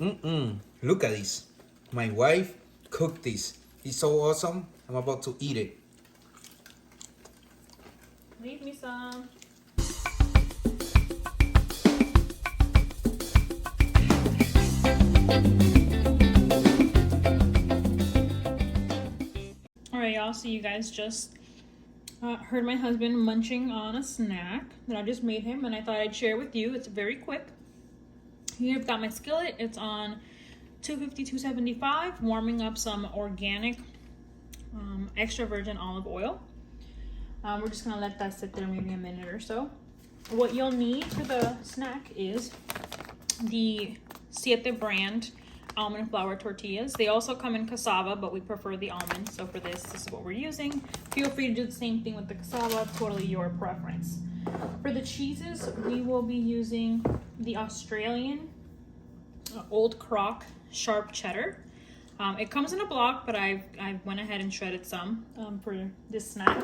Look at this. My wife cooked this. It's so awesome. I'm about to eat it. Leave me some. Alright, y'all, so you guys just heard my husband munching on a snack that I just made him, and I thought I'd share with you. It's very quick. Here I've got my skillet. It's on 250, 275, warming up some organic extra virgin olive oil. We're just gonna let that sit there maybe a minute or so. What you'll need for the snack is the Siete brand almond flour tortillas. They also come in cassava, but we prefer the almond. So for this is what we're using. Feel free to do the same thing with the cassava, totally your preference. For the cheeses, we will be using the Australian Old Crock sharp cheddar. It comes in a block, but I went ahead and shredded some for this snack.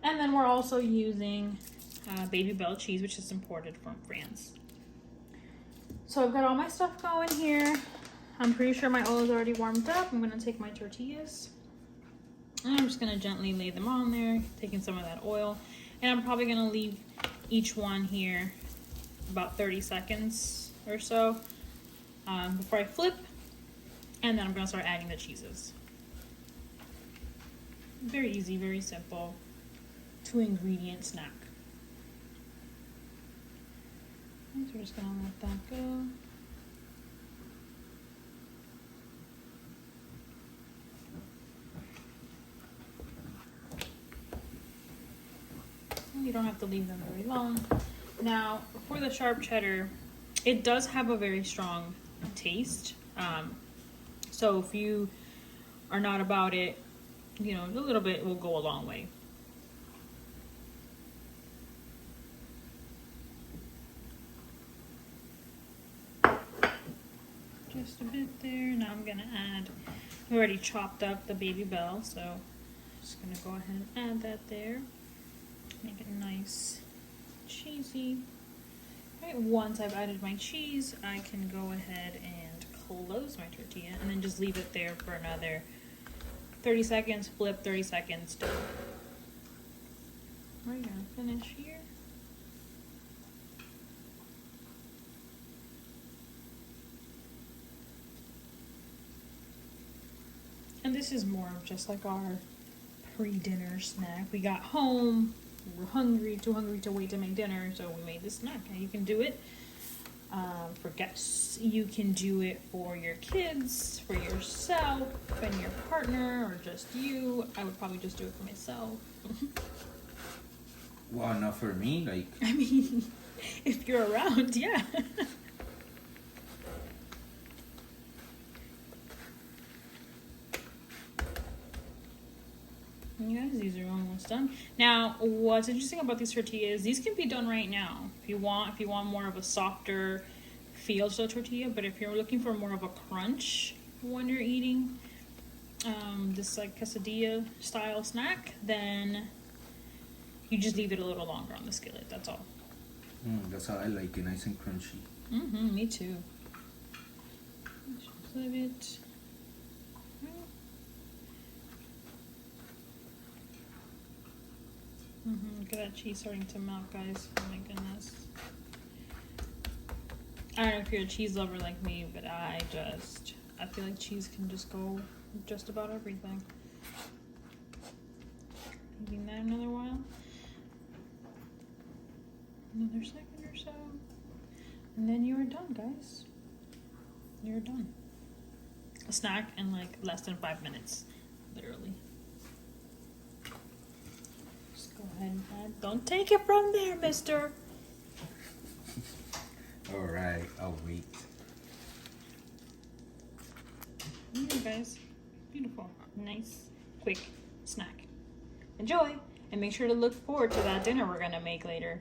And then we're also using Baby Bell cheese, which is imported from France. So I've got all my stuff going here. I'm pretty sure my oil is already warmed up. I'm gonna take my tortillas and I'm just gonna gently lay them on there, taking some of that oil. And I'm probably gonna leave each one here about 30 seconds or so before I flip. And then I'm gonna start adding the cheeses. Very easy, very simple, 2-ingredient snack. So we're just gonna let that go. You don't have to leave them very long. Now, for the sharp cheddar, it does have a very strong taste. So if you are not about it, you know, a little bit will go a long way. Just a bit there. Now I'm gonna add, I already chopped up the Baby Bell, so I'm just gonna go ahead and add that there. Make it nice, cheesy. Right, once I've added my cheese, I can go ahead and close my tortilla and then just leave it there for another 30 seconds, flip, 30 seconds, done. We're gonna finish here. And this is more of just like our pre-dinner snack. We got home, we were hungry, too hungry to wait to make dinner, so we made this snack. And you can do it for guests. You can do it for your kids, for yourself, and your partner, or just you. I would probably just do it for myself. Well, not for me, like. I mean, if you're around, yeah. You guys, these are almost done. Now, what's interesting about these tortillas, these can be done right now if you want more of a softer feel to the tortilla. But if you're looking for more of a crunch when you're eating this like quesadilla style snack, then you just leave it a little longer on the skillet. That's all. That's how I like it, nice and crunchy. Me too. Just flip it. Look at that cheese starting to melt, guys. Oh my goodness. I don't know if you're a cheese lover like me, but I feel like cheese can just go just about everything. Leaving that another while. Another second or so. And then you are done, guys. You're done. A snack in like less than 5 minutes, literally. Go ahead and add. Don't take it from there, mister. Alright, I'll wait. Here, guys. Beautiful. Nice, quick snack. Enjoy. And make sure to look forward to that dinner we're going to make later.